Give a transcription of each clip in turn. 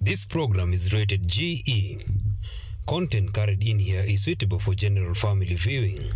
This program is rated GE. Content carried in here is suitable for general family viewing.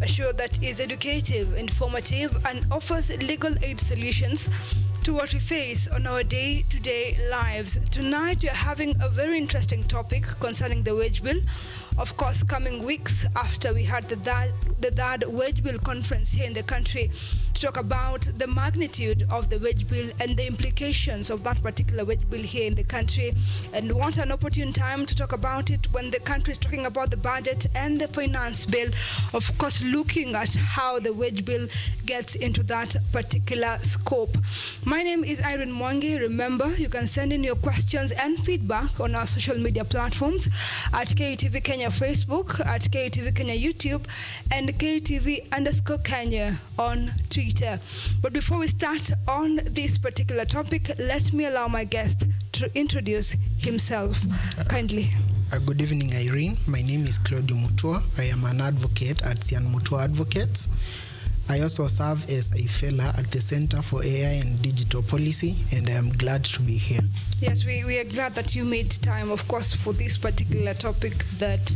Assure that is educative, informative, and offers legal aid solutions to what we face on our day-to-day lives. Tonight, we are having a very interesting topic concerning the wage bill. Of course, coming weeks after we had the third wage bill conference here in the country to talk about the magnitude of the wage bill and the implications of that particular wage bill here in the country. And what an opportune time to talk about it when the country is talking about the budget and the finance bill. Of course, looking at how the wage bill gets into that particular scope. My name is Irene Mwangi. Remember, you can send in your questions and feedback on our social media platforms at KUTV Kenya Facebook, at KUTV Kenya YouTube, and KUTV_Kenya on Twitter. But before we start on this particular topic, let me allow my guest to introduce himself kindly. Good evening, Irene. My name is Claudio Mutua. I am an advocate at Sian Mutua Advocates. I also serve as a fellow at the Center for AI and Digital Policy, and I am glad to be here. Yes, we are glad that you made time, of course, for this particular topic that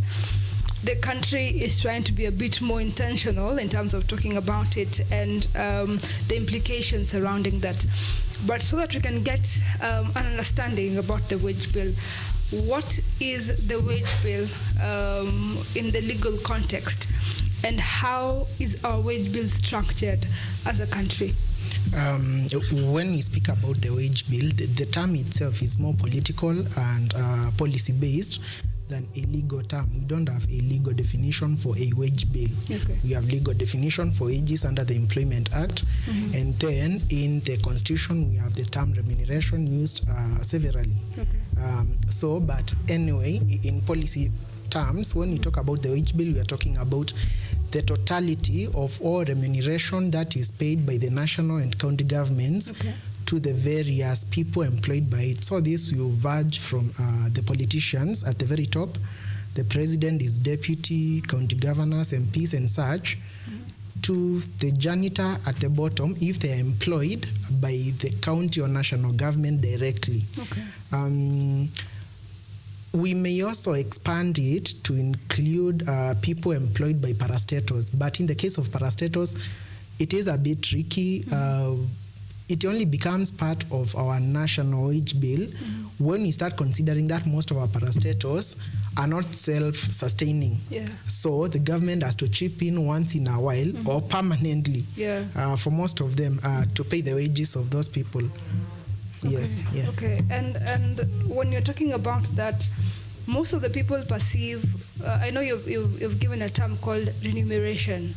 the country is trying to be a bit more intentional in terms of talking about it and the implications surrounding that. But so that we can get an understanding about the wage bill, what is the wage bill in the legal context? And how is our wage bill structured as a country? When we speak about the wage bill, the term itself is more political and policy-based than a legal term. We don't have a legal definition for a wage bill. Okay. We have legal definition for wages under the Employment Act. Mm-hmm. And then in the Constitution, we have the term remuneration used severally. Okay. But anyway, in policy terms, when we talk about the wage bill, we are talking about the totality of all remuneration that is paid by the national and county governments to the various people employed by it. So this will verge from the politicians at the very top, the president, his deputy, county governors, MPs and such, to the janitor at the bottom if they are employed by the county or national government directly. Okay. We may also expand it to include people employed by parastatals. But in the case of parastatals, it is a bit tricky. It only becomes part of our national wage bill when we start considering that most of our parastatals are not self-sustaining. Yeah. So the government has to chip in once in a while or permanently for most of them to pay the wages of those people. Okay. Yes. Yeah. Okay. And when you're talking about that, most of the people perceive. I know you've given a term called remuneration.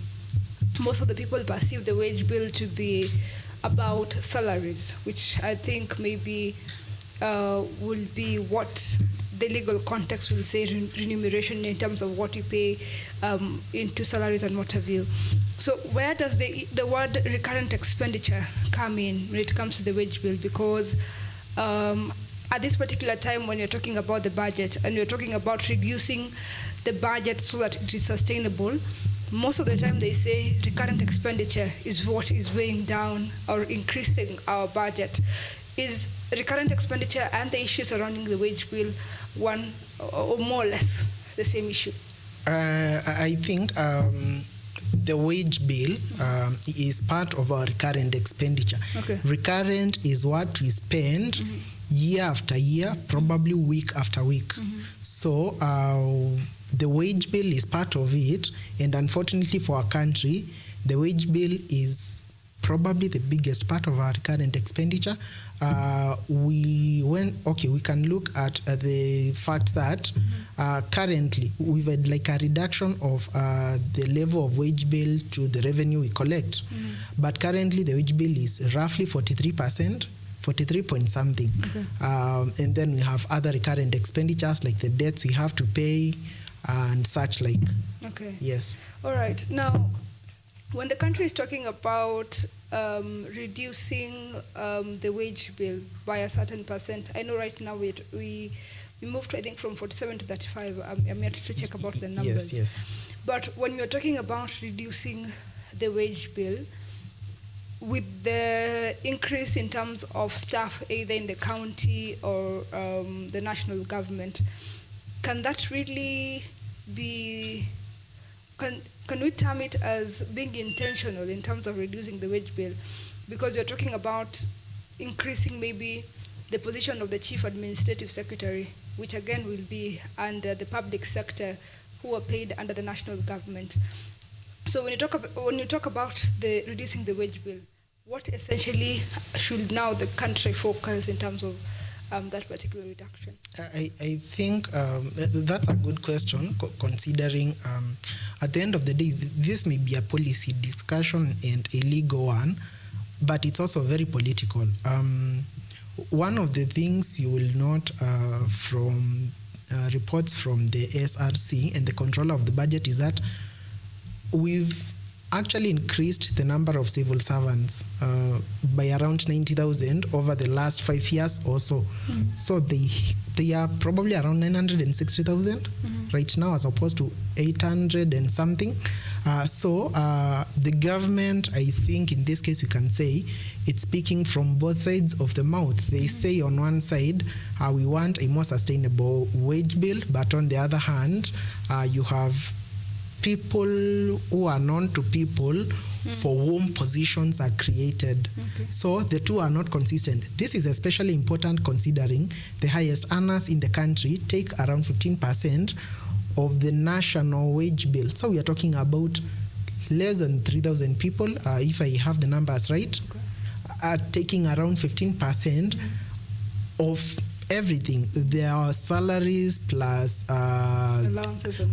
Most of the people perceive the wage bill to be about salaries, which I think maybe will be what the legal context will say remuneration in terms of what you pay into salaries and what have you. So where does the word recurrent expenditure come in when it comes to the wage bill? Because at this particular time when you're talking about the budget and you're talking about reducing the budget so that it is sustainable, most of the time they say recurrent expenditure is what is weighing down or increasing our budget. Is recurrent expenditure and the issue surrounding the wage bill one or more or less the same issue? I think the wage bill is part of our recurrent expenditure. Okay. Recurrent is what we spend year after year, probably week after week. So the wage bill is part of it, and unfortunately for our country, the wage bill is probably the biggest part of our current expenditure. We can look at the fact that currently we've had like a reduction of the level of wage bill to the revenue we collect. But currently the wage bill is roughly 43%. 43 point something. Okay. And then we have other recurrent expenditures like the debts we have to pay and such like. Okay. Yes. All right. Now, when the country is talking about reducing the wage bill by a certain percent, I know right now we moved, I think, from 47 to 35. I'm yet to check about the numbers. Yes. But when you're talking about reducing the wage bill, with the increase in terms of staff, either in the county or the national government, can that really be, can we term it as being intentional in terms of reducing the wage bill? Because you're talking about increasing maybe the position of the chief administrative secretary, which again will be under the public sector, who are paid under the national government. So when you talk about the reducing the wage bill, what essentially should now the country focus in terms of that particular reduction? I think that's a good question, considering at the end of the day, this may be a policy discussion and a legal one, but it's also very political. One of the things you will note from reports from the SRC and the controller of the budget is that we've actually increased the number of civil servants by around 90,000 over the last 5 years or so. So they are probably around 960,000 right now, as opposed to 800 and something. So the government, I think in this case you can say, it's speaking from both sides of the mouth. They say on one side, we want a more sustainable wage bill, but on the other hand, you have people who are known to people for whom positions are created. Okay. So the two are not consistent. This is especially important considering the highest earners in the country take around 15% of the national wage bill. So we are talking about less than 3,000 people, if I have the numbers right, are taking around 15% of everything. There are salaries plus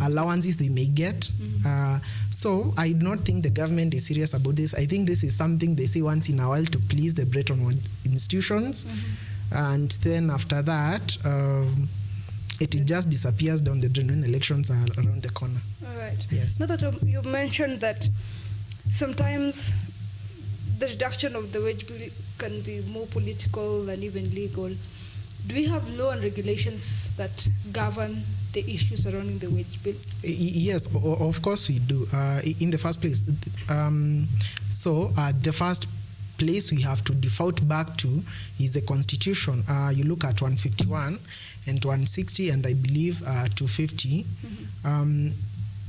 allowances they may get. So I do not think the government is serious about this. I think this is something they say once in a while to please the Bretton Woods institutions. And then after that, it just disappears down the drain when elections are around the corner. All right. Yes. Now that you mentioned that sometimes the reduction of the wage bill can be more political than even legal, do we have law and regulations that govern the issues surrounding the wage bill? Yes, of course we do. In the first place, the first place we have to default back to is the Constitution. You look at 151 and 160 and I believe 250.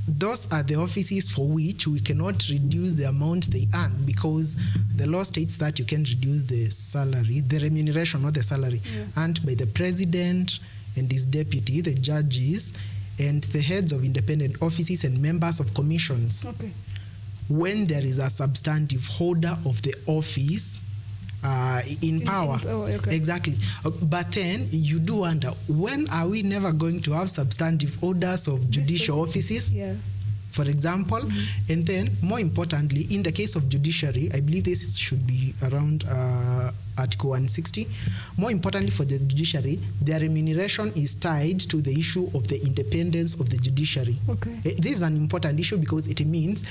Those are the offices for which we cannot reduce the amount they earn, because the law states that you can reduce the salary, the remuneration, not the salary, earned by the president and his deputy, the judges, and the heads of independent offices and members of commissions. Okay. When there is a substantive holder of the office in power. Okay. Exactly. But then you do wonder, when are we never going to have substantive orders of judicial offices? For example, and then more importantly, in the case of judiciary, I believe this should be around Article 160. More importantly for the judiciary, their remuneration is tied to the issue of the independence of the judiciary. Okay. This is an important issue because it means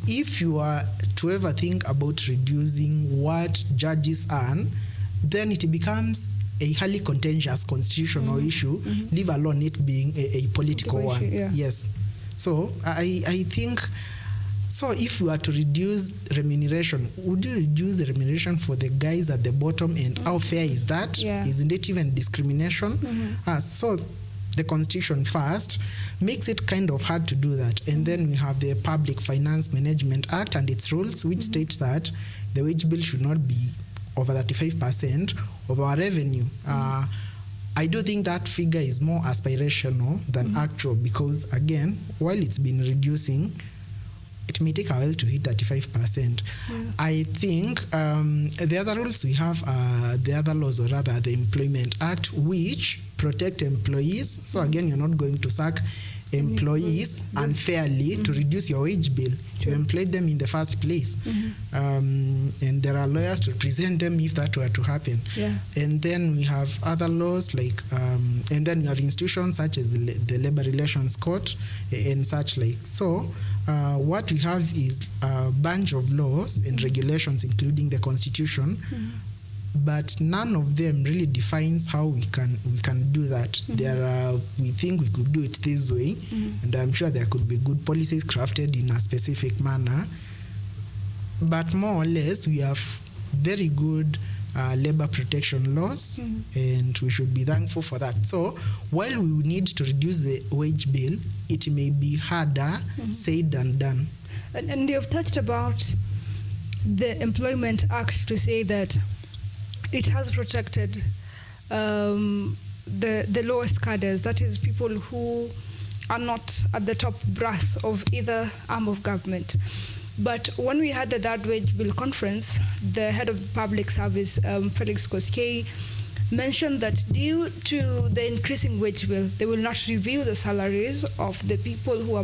if you are to ever think about reducing what judges earn, then it becomes a highly contentious constitutional issue, leave alone it being a political one. Yes. So I think, so if you are to reduce remuneration, would you reduce the remuneration for the guys at the bottom, and how fair is that? Isn't it even discrimination? So the Constitution first makes it kind of hard to do that. And then we have the Public Finance Management Act and its rules, which states that the wage bill should not be over 35% of our revenue. I do think that figure is more aspirational than actual, because again, while it's been reducing, it may take a while to hit 35%. I think the other rules we have are the other laws, or rather the Employment Act, which protect employees. So again, you're not going to sack employees unfairly to reduce your wage bill. You employed them in the first place. And there are lawyers to represent them if that were to happen. And then we have other laws like, and then we have institutions such as the Labor Relations Court and such like. So what we have is a bunch of laws and regulations, including the Constitution, but none of them really defines how we can do that. There are, we think we could do it this way, and I'm sure there could be good policies crafted in a specific manner, but more or less we have very good labor protection laws, and we should be thankful for that. So while we need to reduce the wage bill, it may be harder said than done. And you've touched about the Employment Act to say that it has protected the lowest cadres, that is people who are not at the top brass of either arm of government. But when we had the Third Wage Bill conference, the head of public service, Felix Koskei, mentioned that due to the increasing wage bill, they will not review the salaries of the people who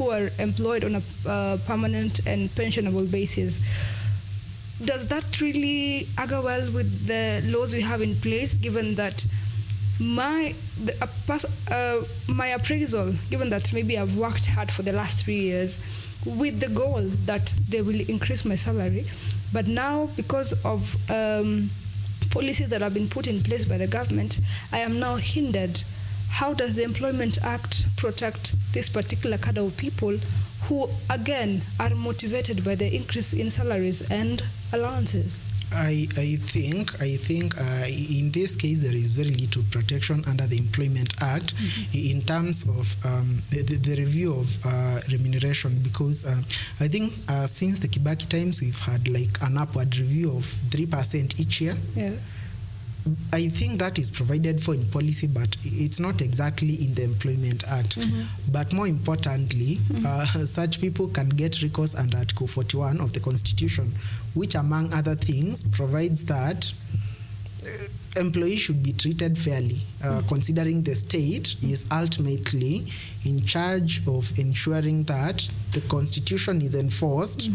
are employed on a permanent and pensionable basis. Does that really argue well with the laws we have in place, given that my appraisal, given that maybe I've worked hard for the last 3 years with the goal that they will increase my salary, but now because of policies that have been put in place by the government, I am now hindered. How does the Employment Act protect this particular cadre of people who, again, are motivated by the increase in salaries and allowances? I think in this case there is very little protection under the Employment Act in terms of the review of remuneration, because I think since the Kibaki times we've had like an upward review of 3% each year. I think that is provided for in policy, but it's not exactly in the Employment Act. But more importantly, such people can get recourse under Article 41 of the Constitution, which among other things provides that employees should be treated fairly, considering the state is ultimately in charge of ensuring that the Constitution is enforced.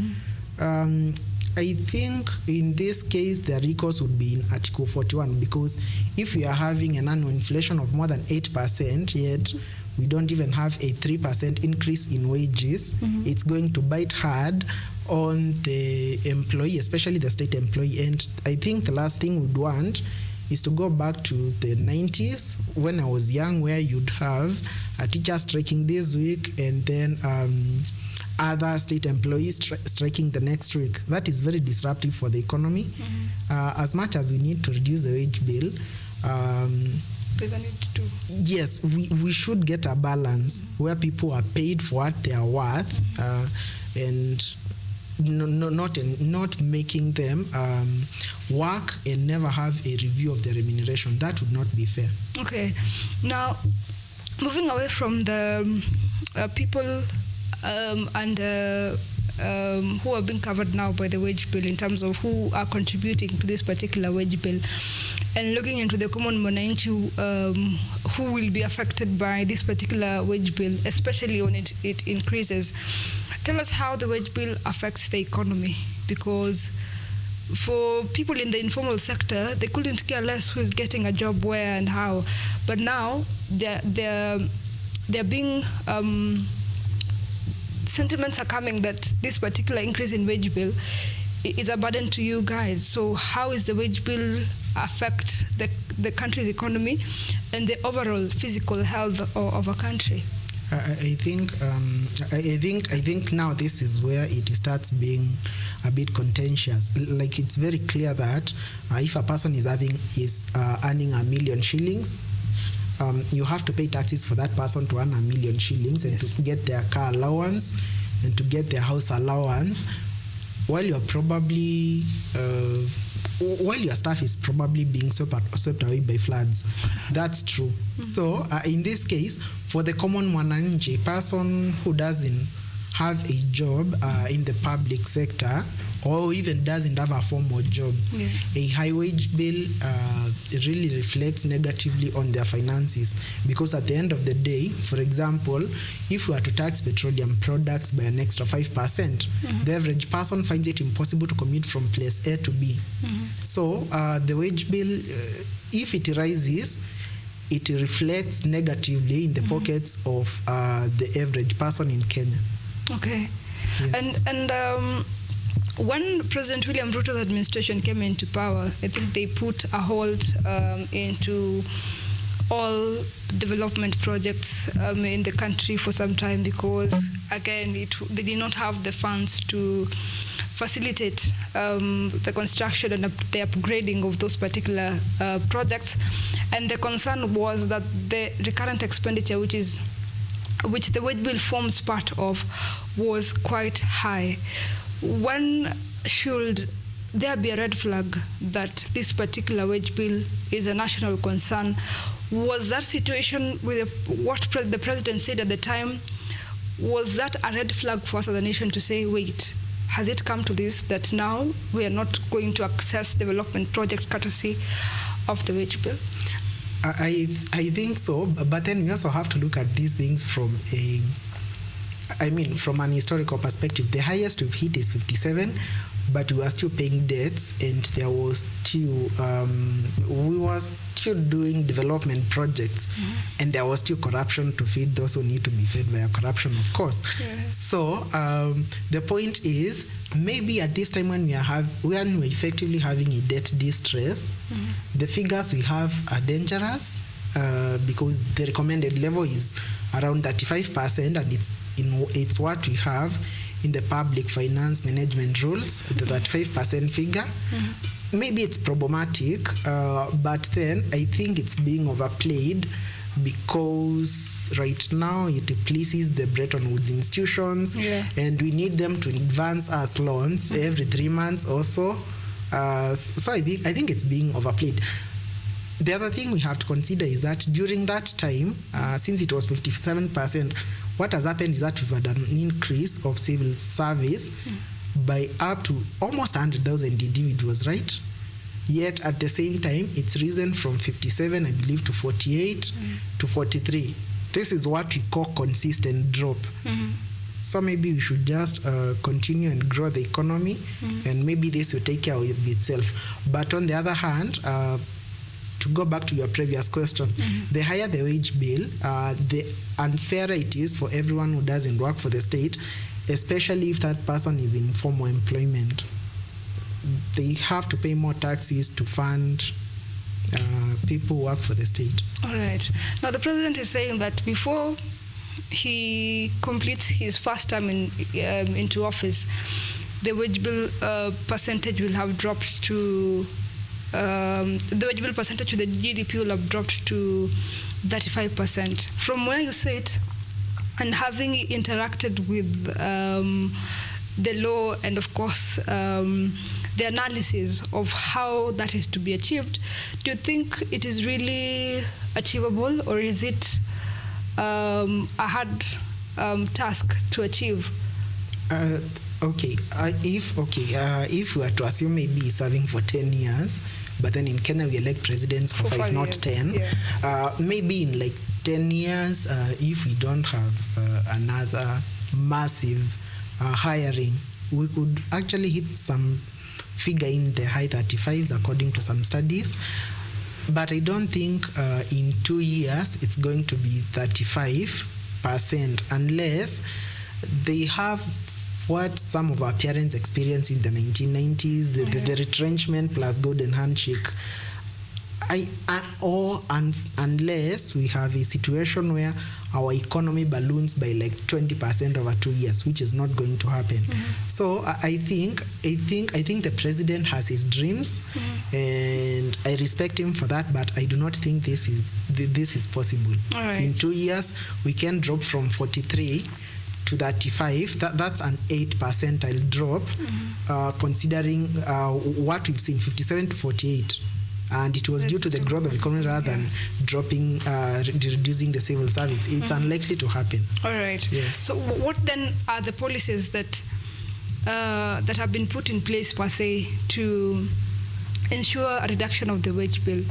I think in this case the recourse would be in Article 41, because if we are having an annual inflation of more than 8%, yet we don't even have a 3% increase in wages, it's going to bite hard on the employee, especially the state employee. And I think the last thing we'd want is to go back to the 90s when I was young, where you'd have a teacher striking this week and then other state employees striking the next week. That is very disruptive for the economy. As much as we need to reduce the wage bill, there's a need to. Yes, we should get a balance where people are paid for what they are worth, and not making them work and never have a review of their remuneration. That would not be fair. Okay. Now, moving away from the people who are being covered now by the wage bill in terms of who are contributing to this particular wage bill, and looking into the common mwananchi who will be affected by this particular wage bill, especially when it increases. Tell us how the wage bill affects the economy, because for people in the informal sector, they couldn't care less who's getting a job where and how, but now they're being sentiments are coming that this particular increase in wage bill is a burden to you guys. So how is the wage bill affect the country's economy and the overall physical health of a country? I think now this is where it starts being a bit contentious. Like, it's very clear that if a person is earning 1 million shillings, you have to pay taxes for that person to earn 1 million shillings, and to get their car allowance and to get their house allowance, while you're probably while your stuff is probably being swept away by floods. That's true. So in this case, for the common mwananchi, person who doesn't have a job in the public sector or even doesn't have a formal job, a high wage bill really reflects negatively on their finances, because at the end of the day, for example, if we were to tax petroleum products by an extra 5%, the average person finds it impossible to commute from place A to B. So the wage bill, if it rises, it reflects negatively in the pockets of the average person in Kenya. Okay. Yes. And when President William Ruto's administration came into power, I think they put a hold into all development projects in the country for some time, because, again, they did not have the funds to facilitate the construction and the upgrading of those particular projects. And the concern was that the recurrent expenditure, which the wage bill forms part of, was quite high. When should there be a red flag that this particular wage bill is a national concern? Was that situation with what the president said at the time, was that a red flag for us as a nation to say, wait, has it come to this, that now we are not going to access development project courtesy of the wage bill? I think so, but then we also have to look at these things from from an historical perspective. The highest we've hit is 57, but we are still paying debts, and there was still we were still doing development projects, and there was still corruption to feed those who need to be fed by corruption, of course. Yes. So the point is, maybe at this time when we're effectively having a debt distress, the figures we have are dangerous, because the recommended level is around 35%, and it's what we have in the public finance management rules, the 35% figure. Maybe it's problematic, but then I think it's being overplayed, because right now it pleases the Bretton Woods institutions, and we need them to advance us loans every 3 months or so. So I think it's being overplayed. The other thing we have to consider is that during that time, since it was 57%, what has happened is that we've had an increase of civil service by up to almost 100,000 individuals, right? Yet at the same time, it's risen from 57, I believe, to 48 to 43. This is what we call consistent drop. So maybe we should just continue and grow the economy, and maybe this will take care of itself. But on the other hand, to go back to your previous question, the higher the wage bill, the unfairer it is for everyone who doesn't work for the state, especially if that person is in formal employment. They have to pay more taxes to fund people who work for the state. All right. Now, the president is saying that before he completes his first term into office, the wage bill percentage will have dropped to the wage bill percentage to the GDP will have dropped to 35%. From where you sit, and having interacted with the law and, of course, the analysis of how that is to be achieved, do you think it is really achievable, or is it a hard task to achieve? If we were to assume maybe he's serving for 10 years, but then in Kenya we elect presidents for 5, not 10. Maybe in like 10 years, if we don't have another massive hiring, we could actually hit some figure in the high 35s according to some studies. But I don't think in 2 years it's going to be 35%, unless they have what some of our parents experienced in the 1990s, the retrenchment plus golden handshake. Unless we have a situation where our economy balloons by like 20% over 2 years, which is not going to happen. So I think the president has his dreams, and I respect him for that. But I do not think this is possible. In 2 years, we can drop from 43 to 35. That's an 8% drop, considering what we've seen, 57 to 48. and it was due to the growth of economy rather than dropping, reducing the civil service. It's unlikely to happen. All right. Yes. So what then are the policies that have been put in place per se to ensure a reduction of the wage bill?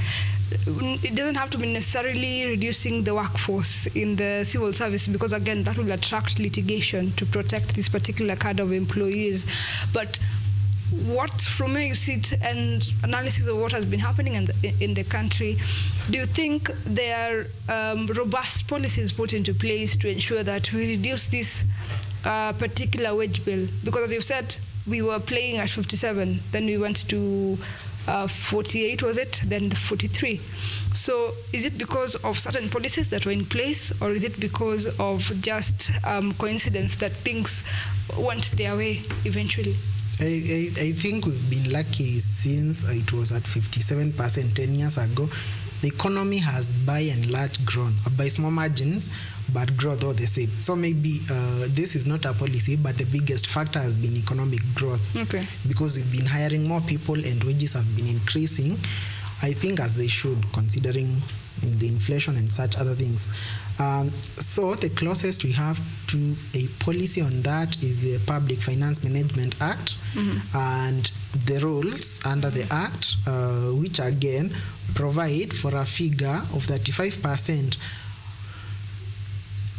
It doesn't have to be necessarily reducing the workforce in the civil service, because again that will attract litigation to protect this particular kind of employees. But what, from where you sit and analysis of what has been happening in the country, do you think there are robust policies put into place to ensure that we reduce this particular wage bill? Because as you've said, we were playing at 57, then we went to 48, was it? Then the 43. So is it because of certain policies that were in place, or is it because of just coincidence that things went their way eventually? I think we've been lucky since it was at 57% 10 years ago. The economy has by and large grown by small margins, but growth all the same. So maybe this is not a policy, but the biggest factor has been economic growth. Okay. Because we've been hiring more people and wages have been increasing, I think, as they should, considering the inflation and such other things. So the closest we have to a policy on that is the Public Finance Management Act and the rules under the Act, which again provide for a figure of 35%.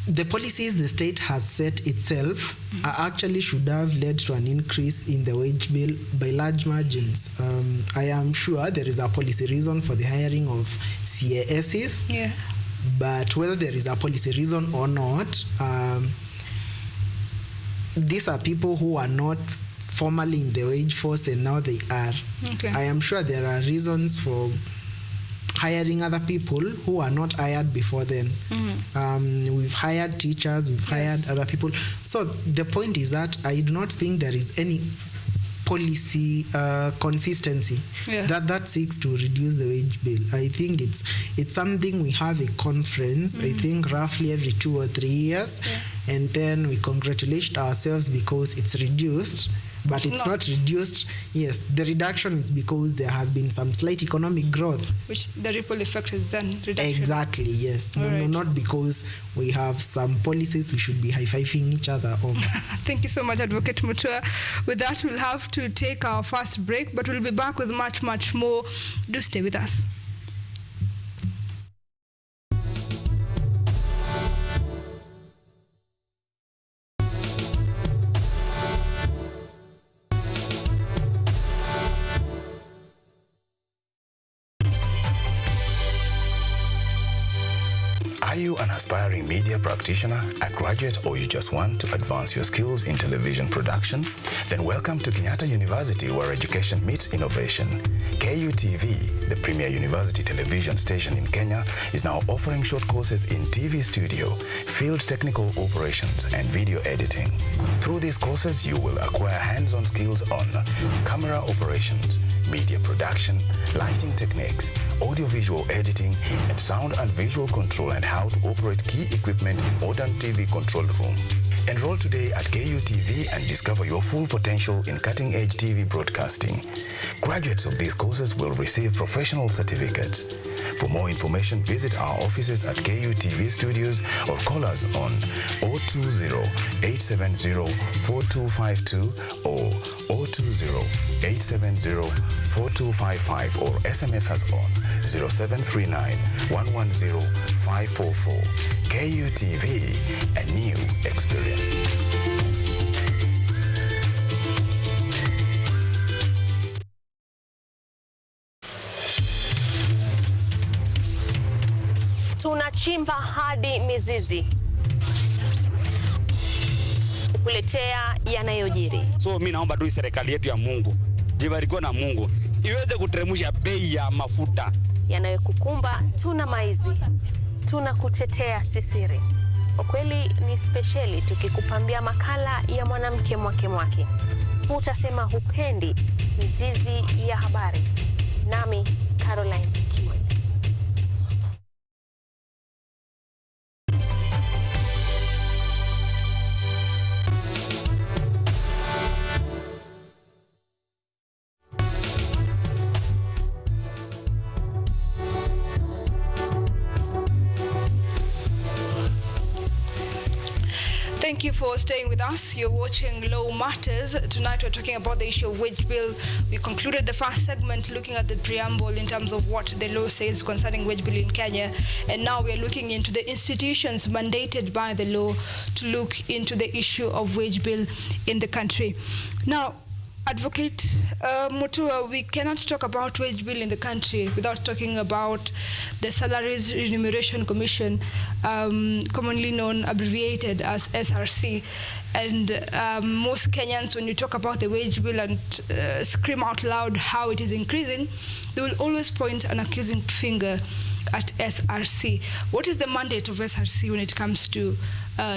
The policies the state has set itself actually should have led to an increase in the wage bill by large margins. I am sure there is a policy reason for the hiring of CASs, but whether there is a policy reason or not, these are people who are not formerly in the wage force and now they are. Okay. I am sure there are reasons for hiring other people who are not hired before then. We've hired teachers, we've hired other people. So the point is that I do not think there is any policy consistency that seeks to reduce the wage bill. I think it's something we have a conference, I think roughly every 2 or 3 years, and then we congratulate ourselves because it's reduced. But it's not reduced. Yes, the reduction is because there has been some slight economic growth. Which the ripple effect is then reduction. Exactly, yes. No, not because we have some policies we should be high-fiving each other over. Thank you so much, Advocate Mutua. With that, we'll have to take our first break, but we'll be back with much, much more. Do stay with us. Are you an aspiring media practitioner, a graduate, or you just want to advance your skills in television production? Then welcome to Kenyatta University, where education meets innovation. KUTV, the premier university television station in Kenya, is now offering short courses in TV studio, field technical operations, and video editing. Through these courses, you will acquire hands-on skills on camera operations, media production, lighting techniques, audiovisual editing, and sound and visual control, and how to operate key equipment in modern TV control room. Enroll today at KUTV and discover your full potential in cutting-edge TV broadcasting. Graduates of these courses will receive professional certificates. For more information, visit our offices at KUTV Studios or call us on 020-870-4252 or 020-870-4255 or SMS us on 0739-110-544. KUTV, a new experience. Tunachimba hadi mizizi kukuletea yanayojiri. So mimi naomba tu serikali yetu ya Mungu, jibarikiwe na Mungu, iweze kuteremsha bei ya mafuta. Yanayokukumba tuna maizi, tunakutetea sisiri. Kwa kweli ni speciali tukikupambia makala ya mwanamke mwake. Utasema hupendi mizizi ya habari. Nami Caroline. Thank you for staying with us. You're watching Law Matters. Tonight we're talking about the issue of wage bill. We concluded the first segment looking at the preamble in terms of what the law says concerning wage bill in Kenya. And now we're looking into the institutions mandated by the law to look into the issue of wage bill in the country. Now, Advocate Mutua, we cannot talk about wage bill in the country without talking about the Salaries Remuneration Commission, commonly known, abbreviated as SRC. And most Kenyans, when you talk about the wage bill and scream out loud how it is increasing, they will always point an accusing finger at SRC. What is the mandate of SRC when it comes to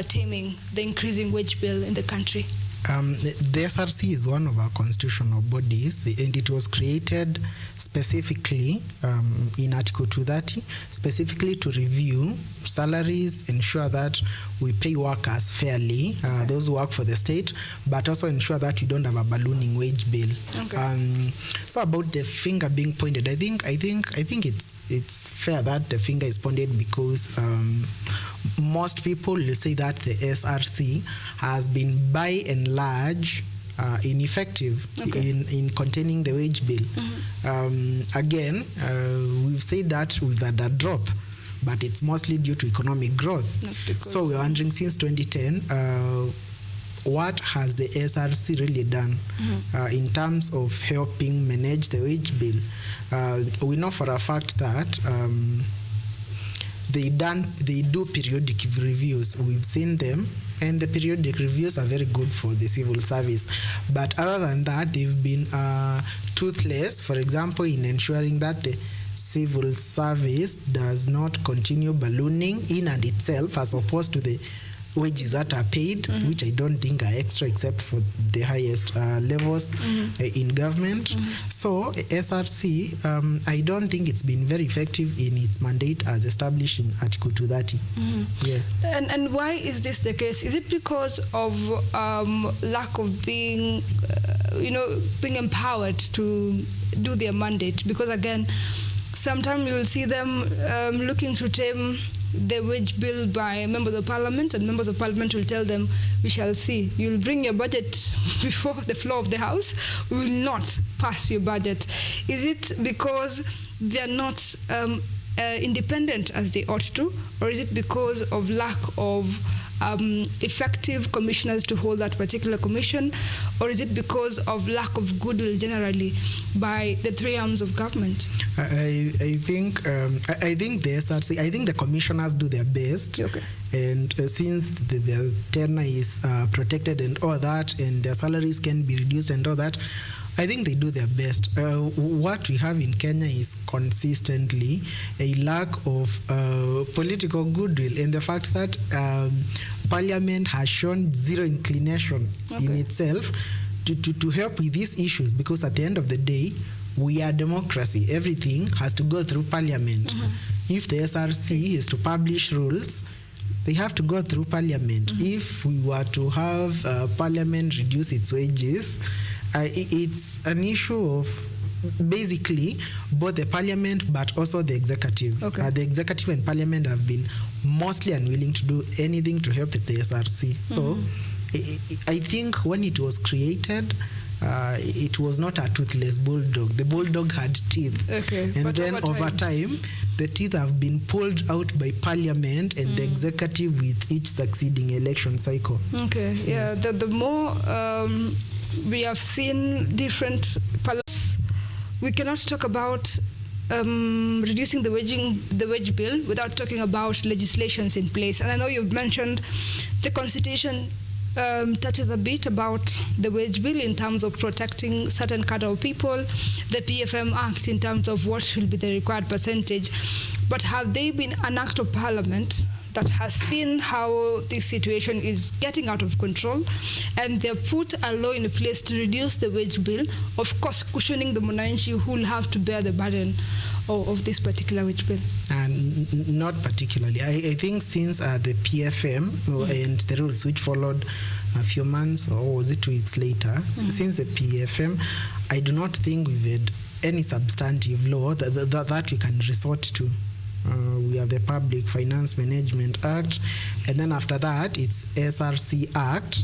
taming the increasing wage bill in the country? The SRC is one of our constitutional bodies, and it was created specifically in Article 230, specifically to review salaries, ensure that we pay workers fairly, those who work for the state, but also ensure that we don't have a ballooning wage bill. Okay. So about the finger being pointed, I think it's fair that the finger is pointed because most people will say that the SRC has been by and large ineffective in containing the wage bill. Again, we've said that we've had a drop, but it's mostly due to economic growth. So we're wondering, since 2010, what has the SRC really done in terms of helping manage the wage bill? We know for a fact that they do periodic reviews. We've seen them, and the periodic reviews are very good for the civil service. But other than that, they've been toothless, for example, in ensuring that the civil service does not continue ballooning in and itself, as opposed to the wages that are paid, which I don't think are extra except for the highest levels in government. So SRC, I don't think it's been very effective in its mandate as established in Article 230. Yes. And why is this the case? Is it because of lack of being, being empowered to do their mandate? Because again, sometimes you will see them looking to tame the wage bill by members of parliament, and members of parliament will tell them, we shall see. You'll bring your budget before the floor of the house. We will not pass your budget. Is it because they're not independent as they ought to, or is it because of lack of effective commissioners to hold that particular commission, or is it because of lack of goodwill generally by the three arms of government? I think the SRC, I think the commissioners do their best. Okay. And since their tenure is protected and all that, and their salaries can be reduced and all that, I think they do their best. What we have in Kenya is consistently a lack of political goodwill, and the fact that Parliament has shown zero inclination in itself to help with these issues, because at the end of the day, we are democracy. Everything has to go through Parliament. If the SRC is to publish rules, they have to go through Parliament. If we were to have Parliament reduce its wages, it's an issue of basically both the Parliament but also the executive. The executive and Parliament have been mostly unwilling to do anything to help the SRC. So I think when it was created, it was not a toothless bulldog. The bulldog had teeth. And then over time, the teeth have been pulled out by Parliament and the executive with each succeeding election cycle. Yes. The more we have seen different policies, we cannot talk about reducing the wage bill without talking about legislations in place. And I know you've mentioned the Constitution touches a bit about the wage bill in terms of protecting certain kind of people, the PFM Act in terms of what should be the required percentage. But have they been an act of Parliament that has seen how this situation is getting out of control, and they've put a law in place to reduce the wage bill, of course cushioning the Mwananchi who will have to bear the burden of this particular wage bill? Not particularly. I think since the PFM and the rules which followed a few months, or was it 2 weeks later, since the PFM, I do not think we've had any substantive law that we can resort to. We have the Public Finance Management Act, And then after that, it's SRC Act.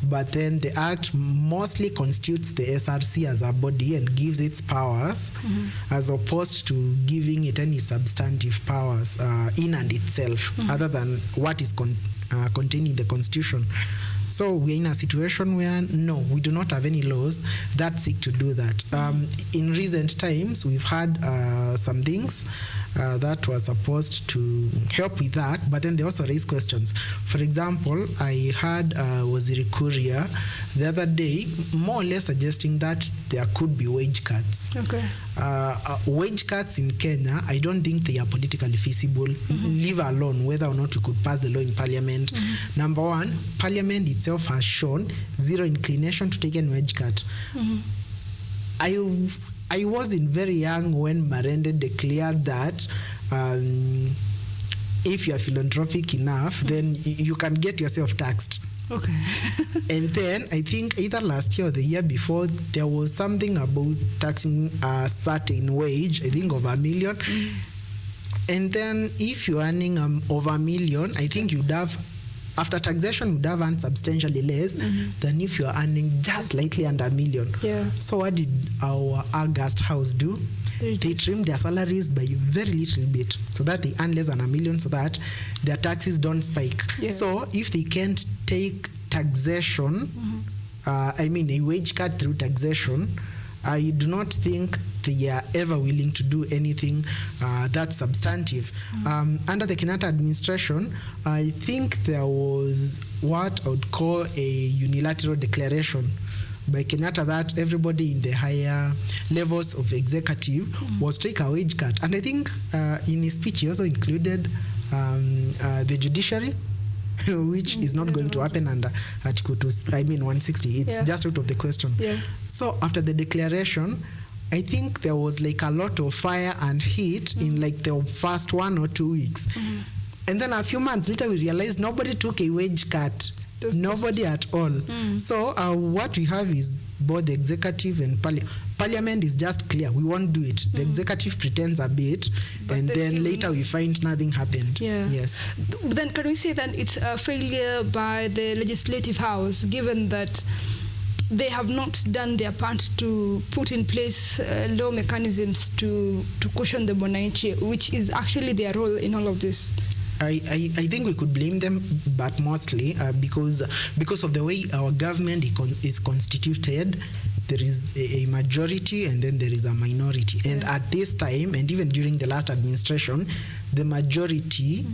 But then the Act mostly constitutes the SRC as a body and gives its powers, as opposed to giving it any substantive powers in and itself, other than what is contained in the Constitution. So we're in a situation where, no, we do not have any laws that seek to do that. In recent times, we've had some things that were supposed to help with that, but then they also raise questions. For example, I heard Waziri Kuria the other day more or less suggesting that there could be wage cuts. Okay. Wage cuts in Kenya, I don't think they are politically feasible, leave alone whether or not we could pass the law in Parliament. Number one, Parliament itself has shown zero inclination to take a wage cut. I wasn't very young when Marende declared that if you are philanthropic enough, then you can get yourself taxed. Okay. And then I think either last year or the year before, there was something about taxing a certain wage, I think of $1 million. And then if you're earning over $1 million, I think you'd have, after taxation, you'd have earned substantially less than if you're earning just slightly under $1 million. Yeah. So what did our August House do? They trimmed their salaries by very little bit so that they earn less than $1 million, so that their taxes don't spike. Yeah. So if they can't take taxation, I mean a wage cut through taxation, I do not think they are ever willing to do anything that's substantive. Under the Kenyatta administration, I think there was what I would call a unilateral declaration by Kenyatta that everybody in the higher levels of executive was take a wage cut. And I think in his speech he also included the judiciary, which is not going to happen under Article 160. It's just out of the question. Yeah. So after the declaration, I think there was like a lot of fire and heat in like the first 1 or 2 weeks. And then a few months later, we realized nobody took a wage cut. Nobody at all. So what we have is both the executive and Parliament is just clear. We won't do it. The executive pretends a bit, but and then later we find nothing happened. Yeah. Yes. Then can we say that it's a failure by the Legislative House, given that they have not done their part to put in place law mechanisms to cushion the mwananchi, which is actually their role in all of this? I think we could blame them, but mostly because of the way our government is constituted. There is a majority and then there is a minority. And at this time, and even during the last administration, the majority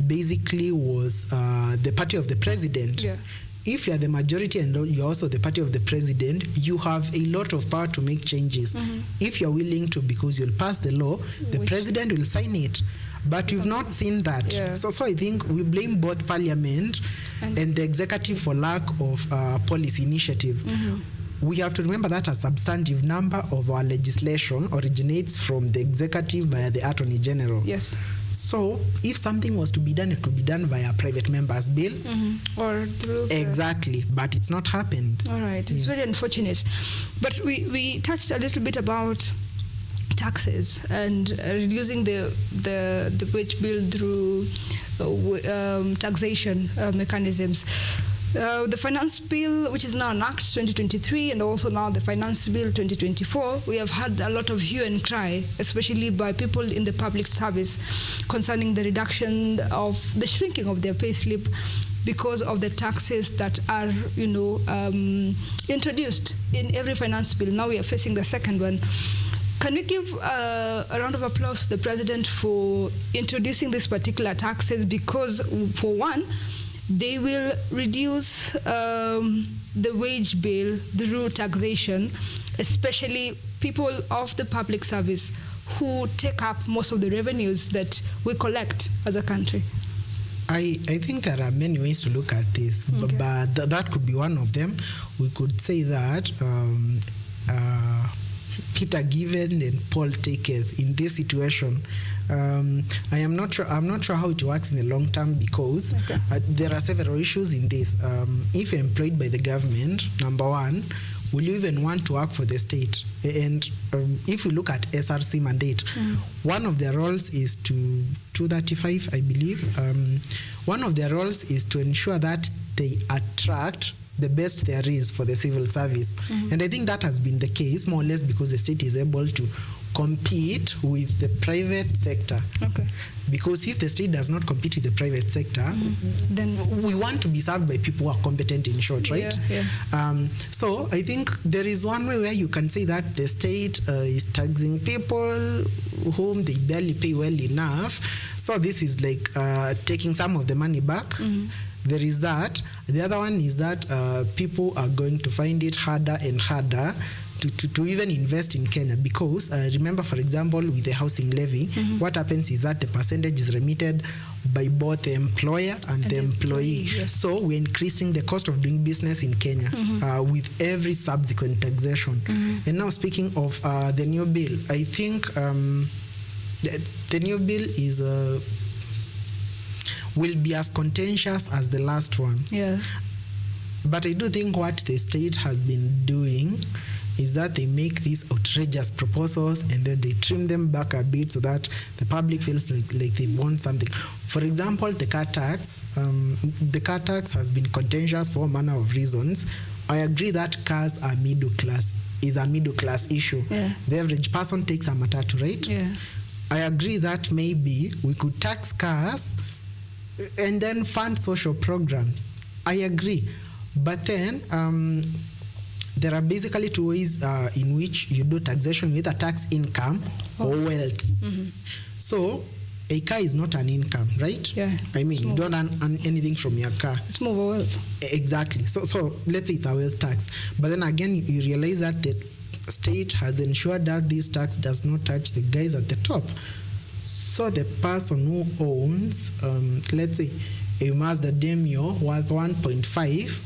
basically was the party of the president. Yeah. If you are the majority and you're also the party of the president, you have a lot of power to make changes. If you're willing to, because you'll pass the law, the president will sign it. But you've not seen that. Yeah. So I think we blame both Parliament and the executive for lack of policy initiative. We have to remember that a substantive number of our legislation originates from the executive via the Attorney General. Yes. So if something was to be done, it could be done via private member's bill. Or through... Exactly, but it's not happened. All right, it's very unfortunate. But we touched a little bit about taxes and reducing the wage bill through taxation mechanisms. The finance bill, which is now an Act 2023, and also now the finance bill 2024, we have had a lot of hue and cry, especially by people in the public service, concerning the reduction of the shrinking of their payslip because of the taxes that are, introduced in every finance bill. Now we are facing the second one. Can we give a round of applause to the president for introducing these particular taxes? Because, for one, they will reduce the wage bill through taxation, especially people of the public service who take up most of the revenues that we collect as a country. I think there are many ways to look at this, but that could be one of them. We could say that Peter giveth and Paul taketh in this situation. I'm not sure how it works in the long term, because there are several issues in this. If you're employed by the government, number one, will you even want to work for the state? And if we look at SRC mandate, one of their roles is to 235, I believe. One of their roles is to ensure that they attract the best there is for the civil service. And I think that has been the case more or less because the state is able to compete with the private sector. Okay. Because if the state does not compete with the private sector, then we want to be served by people who are competent, in short, right? So I think there is one way where you can say that the state is taxing people whom they barely pay well enough. So this is like taking some of the money back. There is that. The other one is that people are going to find it harder and harder to even invest in Kenya because remember, for example, with the housing levy, what happens is that the percentage is remitted by both the employer and the employee. Yes. So we're increasing the cost of doing business in Kenya with every subsequent taxation. And now speaking of the new bill, I think the new bill is will be as contentious as the last one. Yeah. But I do think what the state has been doing is that they make these outrageous proposals and then they trim them back a bit so that the public feels like they want something. For example, the car tax. The car tax has been contentious for a manner of reasons. I agree that cars are middle class, is a middle class issue. Yeah. The average person takes a matatu, right? Yeah. I agree that maybe we could tax cars and then fund social programs. I agree. But then there are basically two ways in which you do taxation, with a tax income or wealth. So a car is not an income, right? Yeah. I mean, you don't earn anything from your car. It's more of a wealth. Exactly. So let's say it's a wealth tax. But then again, you realize that the state has ensured that this tax does not touch the guys at the top. So the person who owns, let's say, a Mazda Demio worth 1.5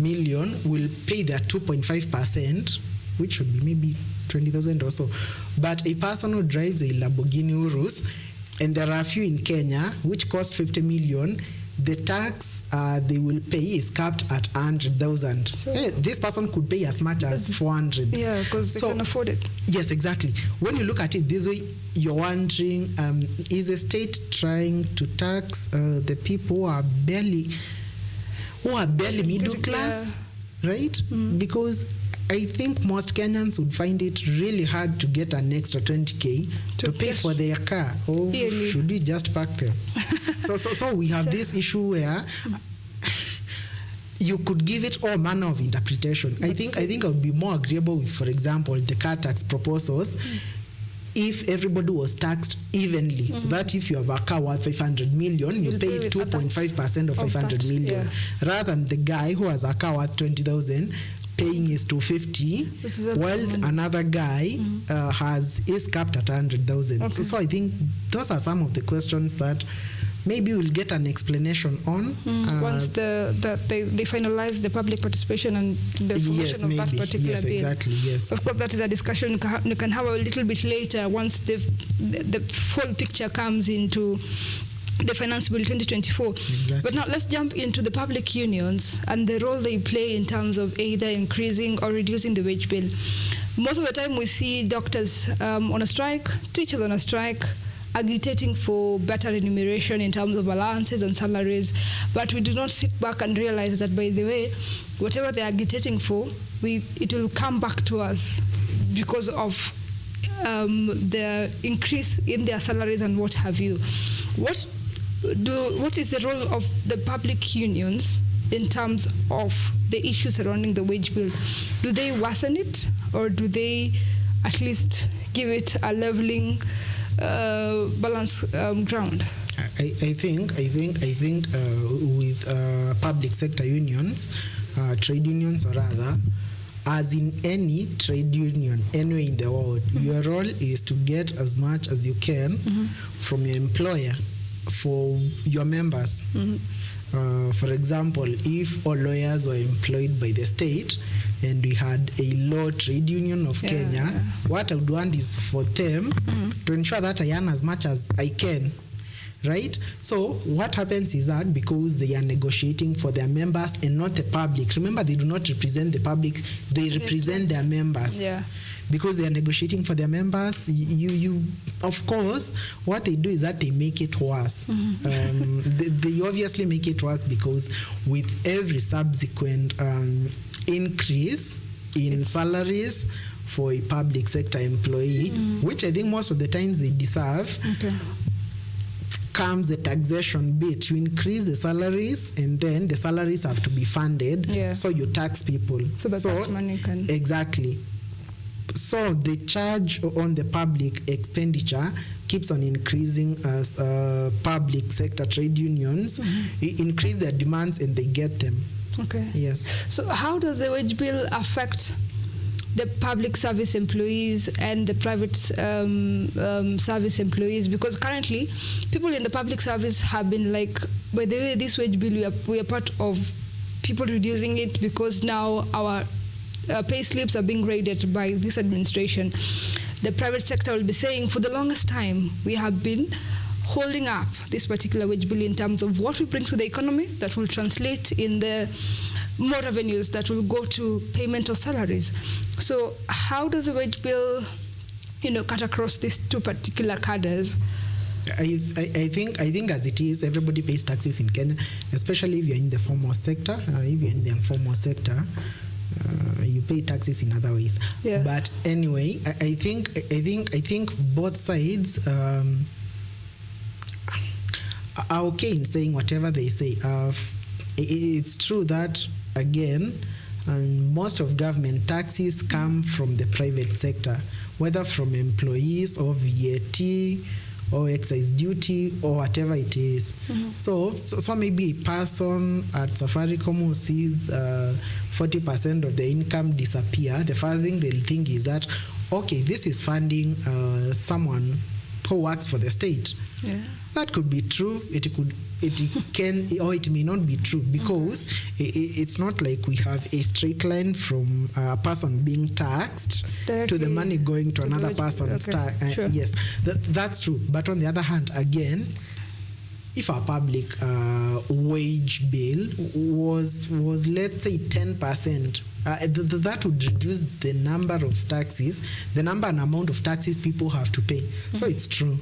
million will pay their 2.5%, which should be maybe 20,000 or so. But a person who drives a Lamborghini Urus, and there are a few in Kenya which cost 50 million, the tax they will pay is capped at 100,000. So this person could pay as much as 400. Yeah, because they can afford it. Yes, exactly. When you look at it this way, you're wondering, is the state trying to tax the people who are barely middle class, right? Because I think most Kenyans would find it really hard to get an extra 20K to pay for their car. Or should we just park them? So we have this issue where you could give it all manner of interpretation. I think I would be more agreeable with, for example, the car tax proposals if everybody was taxed evenly, so that if you have a car worth 500 million, you pay 2.5% of 500 million, rather than the guy who has a car worth 20,000 paying his 250, while another guy is capped at 100,000. Okay. So I think those are some of the questions that maybe we'll get an explanation on once they finalize the public participation and the formation of that particular bill. Exactly. Yes. Of course, that is a discussion you can have a little bit later once the whole picture comes into the Finance Bill 2024. Exactly. But now let's jump into the public unions and the role they play in terms of either increasing or reducing the wage bill. Most of the time we see doctors on a strike, teachers on a strike, agitating for better remuneration in terms of allowances and salaries, but we do not sit back and realize that, by the way, whatever they're agitating for, it will come back to us because of the increase in their salaries and what have you. What is the role of the public unions in terms of the issues surrounding the wage bill? Do they worsen it, or do they at least give it a leveling balance ground? I think with public sector unions, trade unions, or rather, as in any trade union anywhere in the world, your role is to get as much as you can from your employer for your members. For example, if all lawyers were employed by the state and we had a law trade union of Kenya, what I would want is for them to ensure that I earn as much as I can. right? So what happens is that because they are negotiating for their members and not the public, remember they do not represent the public, they represent their members. Yeah. Because they are negotiating for their members, you of course, what they do is that they make it worse. They obviously make it worse because with every subsequent increase in salaries for a public sector employee, which I think most of the times they deserve, comes the taxation bit. You increase the salaries and then the salaries have to be funded, so you tax people. So the tax money can... Exactly. So the charge on the public expenditure keeps on increasing as public sector trade unions increase their demands and they get them. Okay. Yes. So how does the wage bill affect the public service employees and the private service employees? Because currently, people in the public service have been like, by the way, this wage bill, we are part of people reducing it because now our pay slips are being graded by this administration. The private sector will be saying, for the longest time, we have been holding up this particular wage bill in terms of what we bring to the economy that will translate in the more revenues that will go to payment of salaries. So how does the wage bill, cut across these two particular cadres? I think as it is, everybody pays taxes in Kenya, especially if you're in the formal sector. If you're in the informal sector, you pay taxes in other ways. Yeah. But anyway, I think both sides are okay in saying whatever they say. It's true that, again, most of government taxes come from the private sector, whether from employees or VAT or excise duty or whatever it is. So maybe a person at Safaricom who sees 40% of the income disappear, the first thing they'll think is that, okay, this is funding someone who works for the state. Yeah. That could be true. It can, or it may not be true, because it's not like we have a straight line from a person being taxed directly to the money going to another person. Sure. Yes, that's true. But on the other hand, again, if our public wage bill was let's say 10%, that would reduce the number of taxes, the number and amount of taxes people have to pay. So it's true.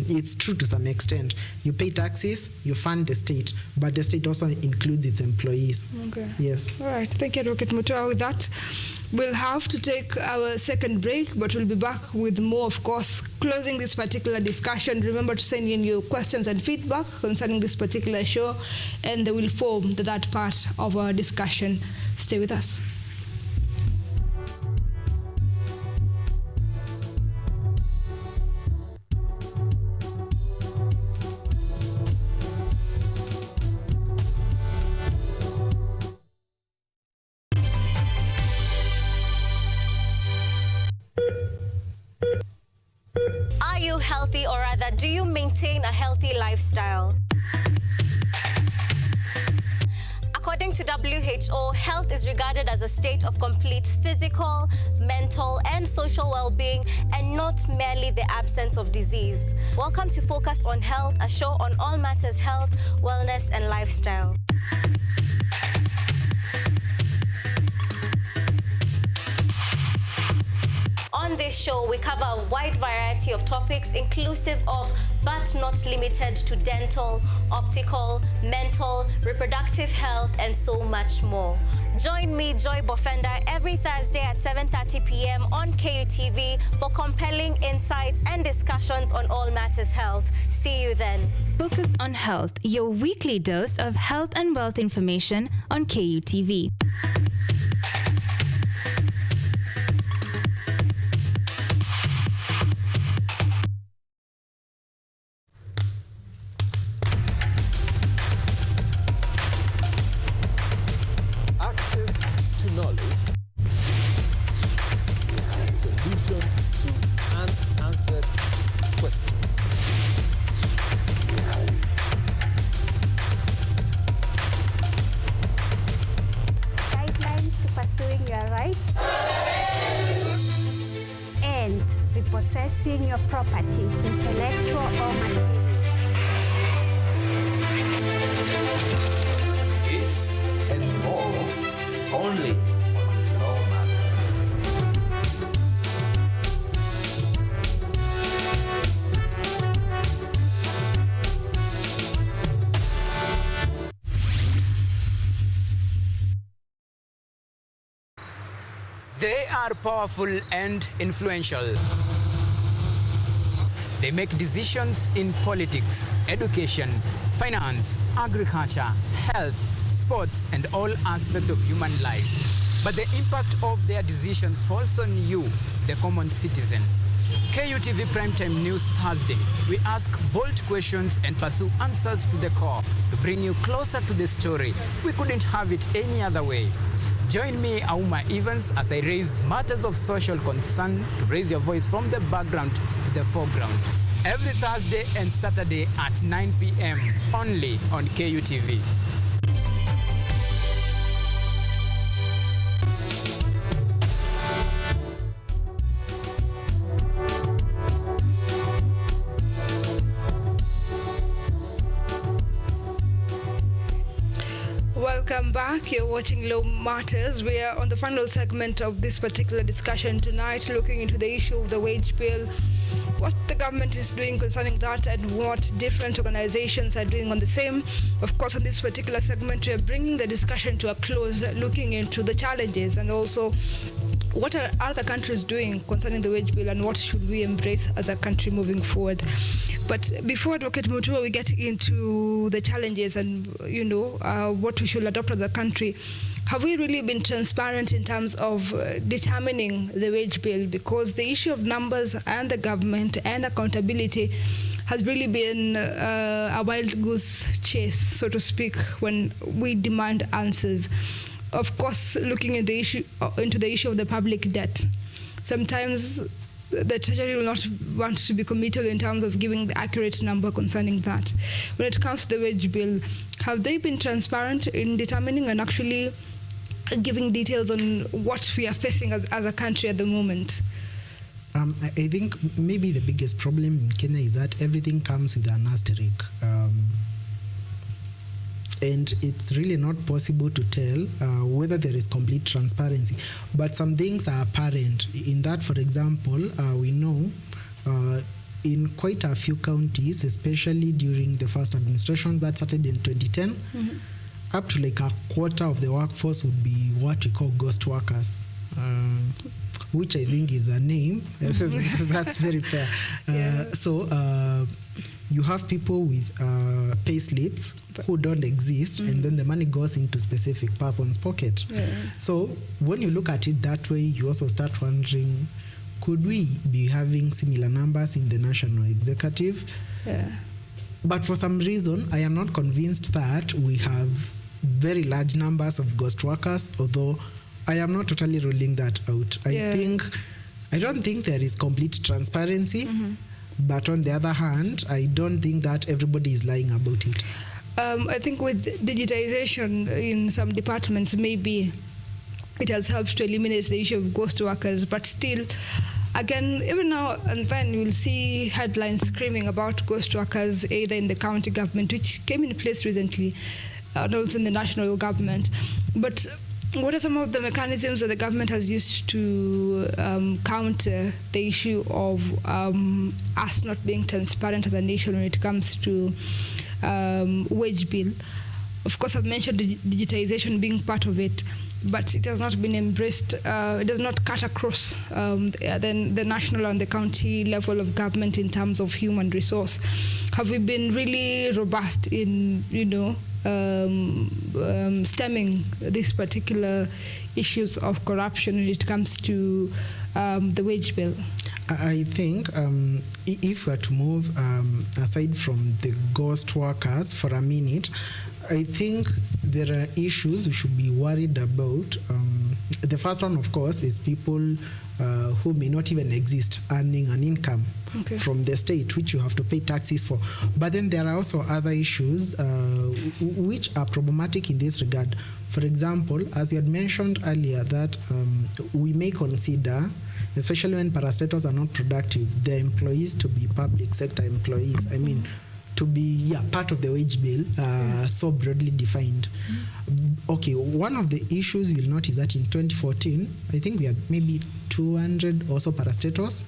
It's true to some extent. You pay taxes, you fund the state, but the state also includes its employees. Okay. Yes. All right. Thank you, Advocate Mutua. With that, we'll have to take our second break, but we'll be back with more, of course, closing this particular discussion. Remember to send in your questions and feedback concerning this particular show, and they will form that part of our discussion. Stay with us. Are you healthy, or rather, do you maintain a healthy lifestyle? According to WHO, health is regarded as a state of complete physical, mental, and social well-being, and not merely the absence of disease. Welcome to Focus on Health, a show on all matters health, wellness, and lifestyle. On this show, we cover a wide variety of topics, inclusive of, but not limited to, dental, optical, mental, reproductive health, and so much more. Join me, Joy Bofenda, every Thursday at 7:30 p.m. on KUTV for compelling insights and discussions on all matters health. See you then. Focus on Health, your weekly dose of health and wealth information on KUTV. Repossessing your property, intellectual or material. are powerful and influential. They make decisions in politics, education, finance, agriculture, health, sports, and all aspects of human life. But the impact of their decisions falls on you, the common citizen. KUTV Primetime News Thursday. We ask bold questions and pursue answers to the core to bring you closer to the story. We couldn't have it any other way. Join me, Auma Evans, as I raise matters of social concern to raise your voice from the background to the foreground. Every Thursday and Saturday at 9 p.m. only on KUTV. Welcome back. You're watching Law Matters. We are on the final segment of this particular discussion tonight, looking into the issue of the wage bill, what the government is doing concerning that, and what different organizations are doing on the same. Of course, in this particular segment, we are bringing the discussion to a close, looking into the challenges and also what are other countries doing concerning the wage bill and what should we embrace as a country moving forward. But before Advocate Mutua, we get into the challenges and, what we should adopt as a country. Have we really been transparent in terms of determining the wage bill? Because the issue of numbers and the government and accountability has really been a wild goose chase, so to speak, when we demand answers. Of course, looking at into the issue of the public debt, sometimes the Treasury will not want to be committal in terms of giving the accurate number concerning that. When it comes to the wage bill, have they been transparent in determining and actually giving details on what we are facing as a country at the moment? I think maybe the biggest problem in Kenya is that everything comes with an asterisk. And it's really not possible to tell whether there is complete transparency. But some things are apparent in that, for example, we know in quite a few counties, especially during the first administration that started in 2010, up to like a quarter of the workforce would be what we call ghost workers, which I think is a name. That's very fair. So you have people with pay slips who don't exist, and then the money goes into specific person's pocket. So when you look at it that way, you also start wondering, could we be having similar numbers in the national executive? But for some reason, I am not convinced that we have very large numbers of ghost workers, although I am not totally ruling that out. I don't think there is complete transparency. But on the other hand, I don't think that everybody is lying about it. I think with digitization in some departments, maybe it has helped to eliminate the issue of ghost workers. But still, again, even now and then, you'll see headlines screaming about ghost workers, either in the county government, which came in place recently, and also in the national government. But what are some of the mechanisms that the government has used to counter the issue of us not being transparent as a nation when it comes to wage bill? Of course, I've mentioned digitization being part of it, but it has not been embraced. It does not cut across the national and the county level of government in terms of human resource. Have we been really robust in, stemming these particular issues of corruption when it comes to the wage bill? I think if we are to move aside from the ghost workers for a minute, I think there are issues we should be worried about. The first one, of course, is people who may not even exist earning an income from the state, which you have to pay taxes for. But then there are also other issues which are problematic in this regard. For example, as you had mentioned earlier, that we may consider, especially when parastatals are not productive, their employees to be public sector employees. I mean, to be part of the wage bill, so broadly defined. Okay, one of the issues you'll notice that in 2014, I think we had maybe 200 or so parastatals,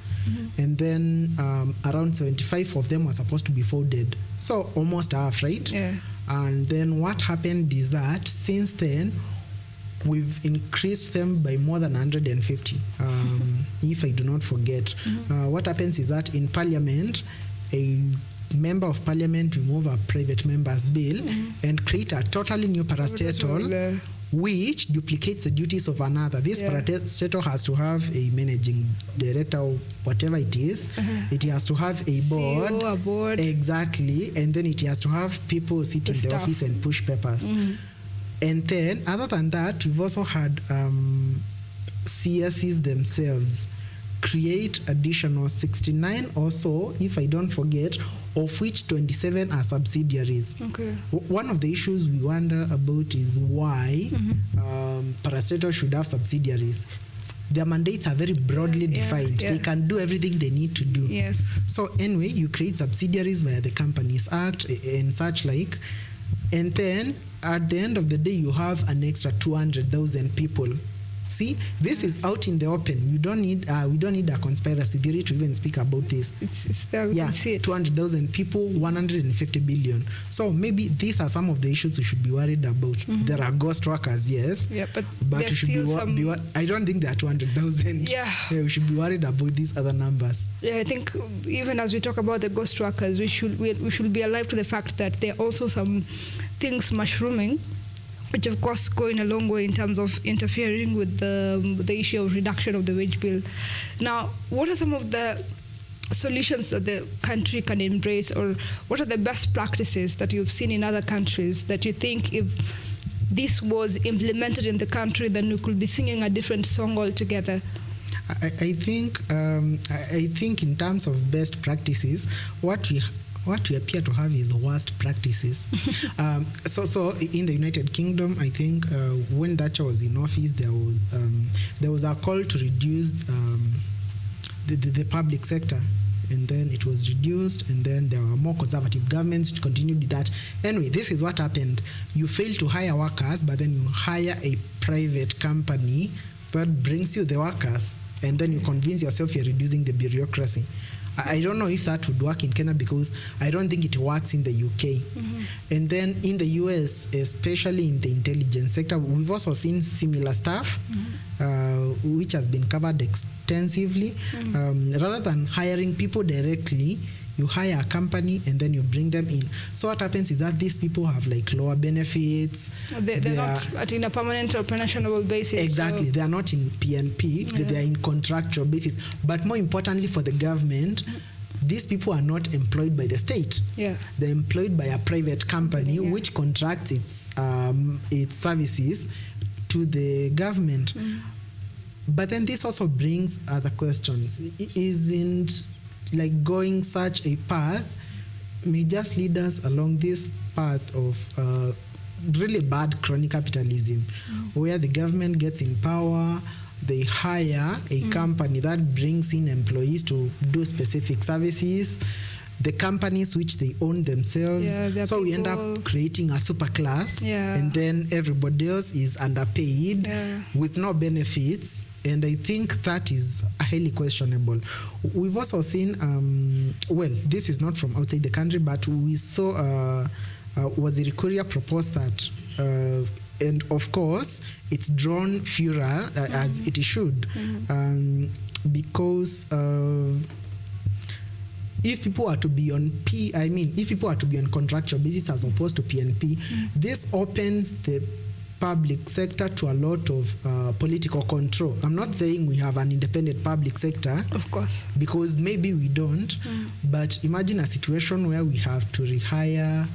and then around 75 of them were supposed to be folded. So almost half, right? And then what happened is that since then, we've increased them by more than 150, if I do not forget. What happens is that in Parliament, a member of Parliament will move a private member's bill and create a totally new parastatal which duplicates the duties of another. This parastatal has to have a managing director or whatever it is. It has to have a board. CEO, a board. Exactly. And then it has to have people sit in the office and push papers. And then, other than that, we've also had CSCs themselves create additional 69 or so, if I don't forget, of which 27 are subsidiaries. Okay. One of the issues we wonder about is why parastatals should have subsidiaries. Their mandates are very broadly defined. They can do everything they need to do. Yes. So anyway, you create subsidiaries via the Companies Act and such like, and then at the end of the day, you have an extra 200,000 people. See, this is out in the open. We don't need a conspiracy theory to even speak about this. It's there. We can see it. 200,000 people, 150 billion. So maybe these are some of the issues we should be worried about. There are ghost workers, yes. Yeah, but we should be I don't think there are 200,000. Yeah. We should be worried about these other numbers. Yeah, I think even as we talk about the ghost workers, we should be alive to the fact that there are also some things mushrooming, which of course going a long way in terms of interfering with the issue of reduction of the wage bill. Now, what are some of the solutions that the country can embrace, or what are the best practices that you've seen in other countries that you think if this was implemented in the country, then we could be singing a different song altogether? I think in terms of best practices, what we appear to have is worst practices. So in the United Kingdom, I think when Thatcher was in office, there was a call to reduce the public sector, and then it was reduced, and then there were more conservative governments to continue with that. Anyway, this is what happened. You fail to hire workers, but then you hire a private company that brings you the workers, and then you convince yourself you're reducing the bureaucracy. I don't know if that would work in Kenya, because I don't think it works in the UK. And then in the US, especially in the intelligence sector, we've also seen similar stuff, which has been covered extensively. Rather than hiring people directly, you hire a company and then you bring them in. So what happens is that these people have like lower benefits. They're not in a permanent or pensionable basis. Exactly. They are not in PNP. They are in contractual basis. But more importantly for the government, these people are not employed by the state. They're employed by a private company which contracts its services to the government. But then this also brings other questions. Isn't like going such a path may just lead us along this path of really bad crony capitalism, where the government gets in power, they hire a company that brings in employees to do specific services, the companies which they own themselves. So we end up creating a super class, and then everybody else is underpaid with no benefits. And I think that is highly questionable. We've also seen, well, this is not from outside the country, but we saw Waziri Kuria proposed that, and of course, it's drawn furor as it should, because if people are to be on if people are to be on contractual basis as opposed to PNP, this opens the public sector to a lot of political control. I'm not saying we have an independent public sector, of course, because maybe we don't, but imagine a situation where we have to rehire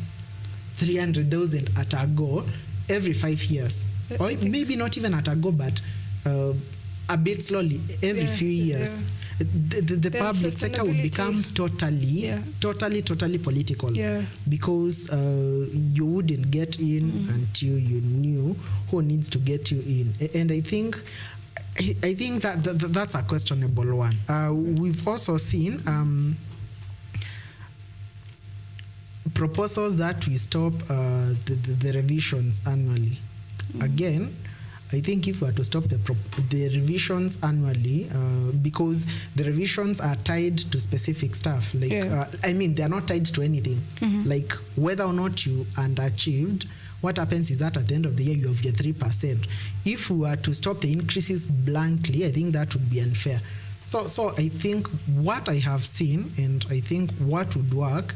300,000 at a go every 5 years, or maybe not even at a go, but a bit slowly every few years. The public sector would become totally political, because you wouldn't get in until you knew who needs to get you in. And I think that's a questionable one. We've also seen proposals that we stop the revisions annually. Again, I think if we are to stop the revisions annually, because the revisions are tied to specific stuff, like they are not tied to anything. Like whether or not you underachieved what happens is that at the end of the year, you have your 3%. If we were to stop the increases blankly, I think that would be unfair. So I think what I have seen, and I think what would work,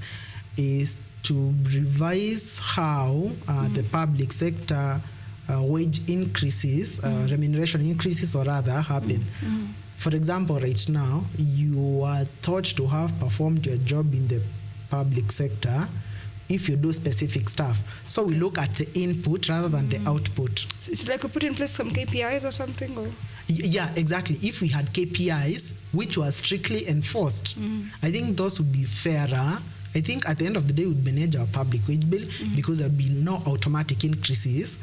is to revise how the public sector wage increases, remuneration increases or rather happen. For example, right now, you are thought to have performed your job in the public sector if you do specific stuff. So we look at the input rather than the output. So it's like we put in place some KPIs or something? Or? Yeah, exactly. If we had KPIs, which were strictly enforced, I think those would be fairer. I think at the end of the day, we would manage our public wage bill because there would be no automatic increases.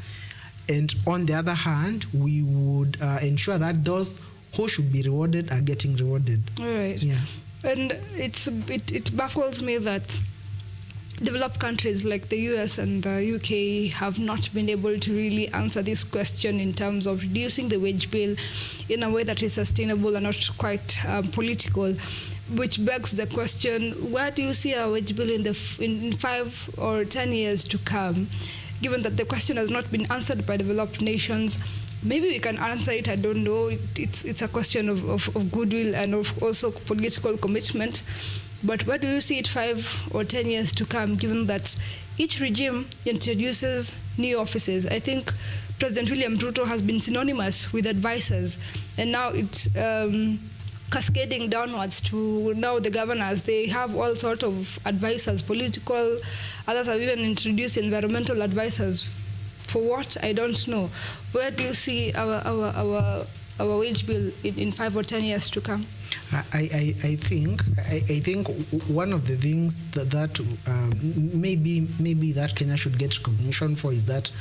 And on the other hand, we would ensure that those who should be rewarded are getting rewarded. All right. Yeah. And it baffles me that developed countries like the US and the UK have not been able to really answer this question in terms of reducing the wage bill in a way that is sustainable and not quite political, which begs the question, where do you see our wage bill in 5 or 10 years to come, given that the question has not been answered by developed nations? Maybe we can answer it, I don't know. It's a question of goodwill and of also political commitment. But where do you see it 5 or 10 years to come, given that each regime introduces new offices? I think President William Ruto has been synonymous with advisors, and now it's cascading downwards to now the governors. They have all sorts of advisors, political, others have even introduced environmental advisors. For what? I don't know. Where do you see our wage bill in 5 or 10 years to come? I think one of the things that maybe that Kenya should get recognition for is that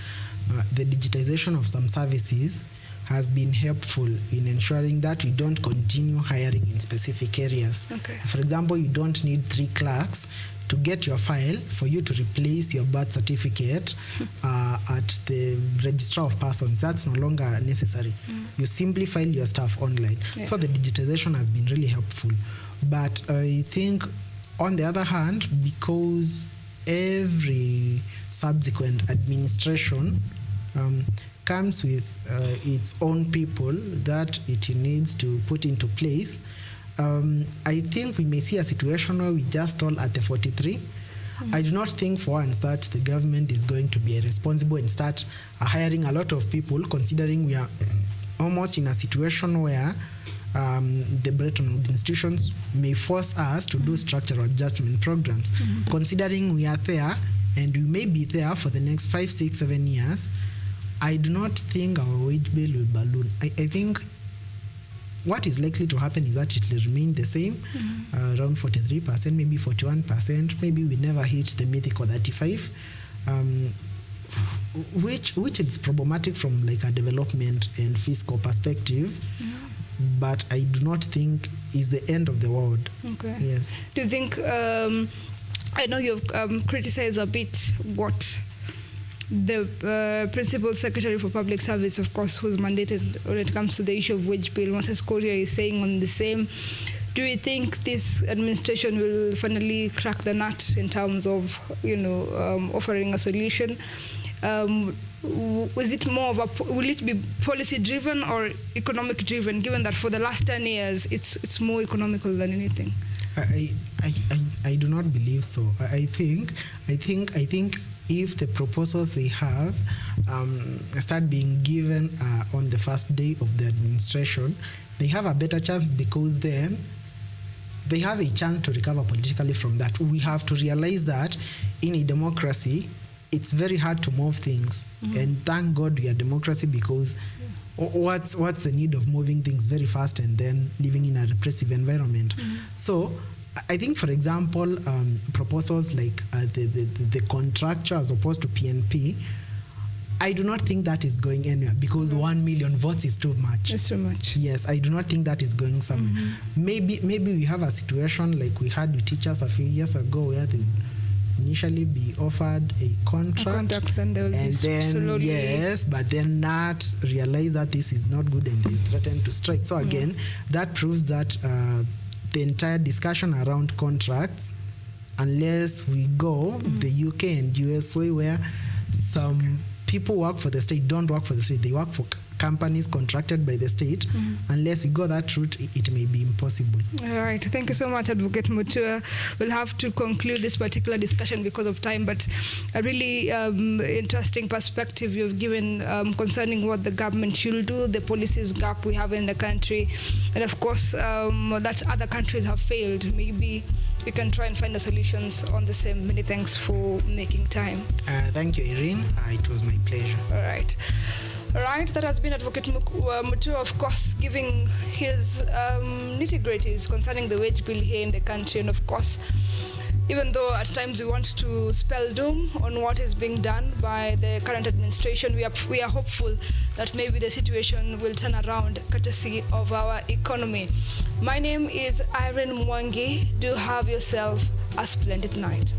the digitization of some services has been helpful in ensuring that we don't continue hiring in specific areas. Okay. For example, you don't need 3 clerks to get your file for you to replace your birth certificate at the registrar of persons. That's no longer necessary. You simply file your stuff online. Yeah. So the digitization has been really helpful. But I think on the other hand, because every subsequent administration comes with its own people that it needs to put into place, I think we may see a situation where we just all at the 43. I do not think for once that the government is going to be irresponsible and start hiring a lot of people, considering we are almost in a situation where the Bretton Woods institutions may force us to do structural adjustment programs. Considering we are there and we may be there for the next 5, 6, 7 years, I do not think our wage bill will balloon. I think what is likely to happen is that it will remain the same, around 43%, maybe 41%. Maybe we never hit the mythical 35%, which is problematic from like a development and fiscal perspective. But I do not think is the end of the world. Okay. Yes. Do you think? I know you've criticized a bit what the Principal Secretary for Public Service, of course, who's mandated when it comes to the issue of wage bill, Moses Korea, is saying on the same. Do you think this administration will finally crack the nut in terms of, offering a solution? Was it more of will it be policy driven or economic driven, given that for the last 10 years it's more economical than anything? I do not believe so. I think if the proposals they have start being given on the first day of the administration, they have a better chance, because then they have a chance to recover politically from that. We have to realize that in a democracy, it's very hard to move things. And thank God we are democracy, because what's the need of moving things very fast and then living in a repressive environment? So I think, for example, proposals like the contractor as opposed to PNP, I do not think that is going anywhere, because 1 million votes is too much. It's too much. Yes, I do not think that is going somewhere. Maybe we have a situation like we had with teachers a few years ago, where they initially be offered a contract then they will and then slowly, yes, but then not realize that this is not good and they threaten to strike. So again, that proves that the entire discussion around contracts, unless we go the UK and US way, where some people work for the state, don't work for the state. They work for companies contracted by the state. Unless you go that route, it may be impossible. All right. Thank you so much, Advocate Mutua. We'll have to conclude this particular discussion because of time, but a really interesting perspective you've given concerning what the government should do, the policies gap we have in the country, and of course that other countries have failed. Maybe we can try and find the solutions on the same. Many thanks for making time. Thank you, Irene. It was my pleasure. All right. All right, that has been Advocate Mutua, of course, giving his nitty-gritties concerning the wage bill here in the country. And of course, even though at times we want to spell doom on what is being done by the current administration, we are hopeful that maybe the situation will turn around courtesy of our economy. My name is Irene Mwangi. Do have yourself a splendid night.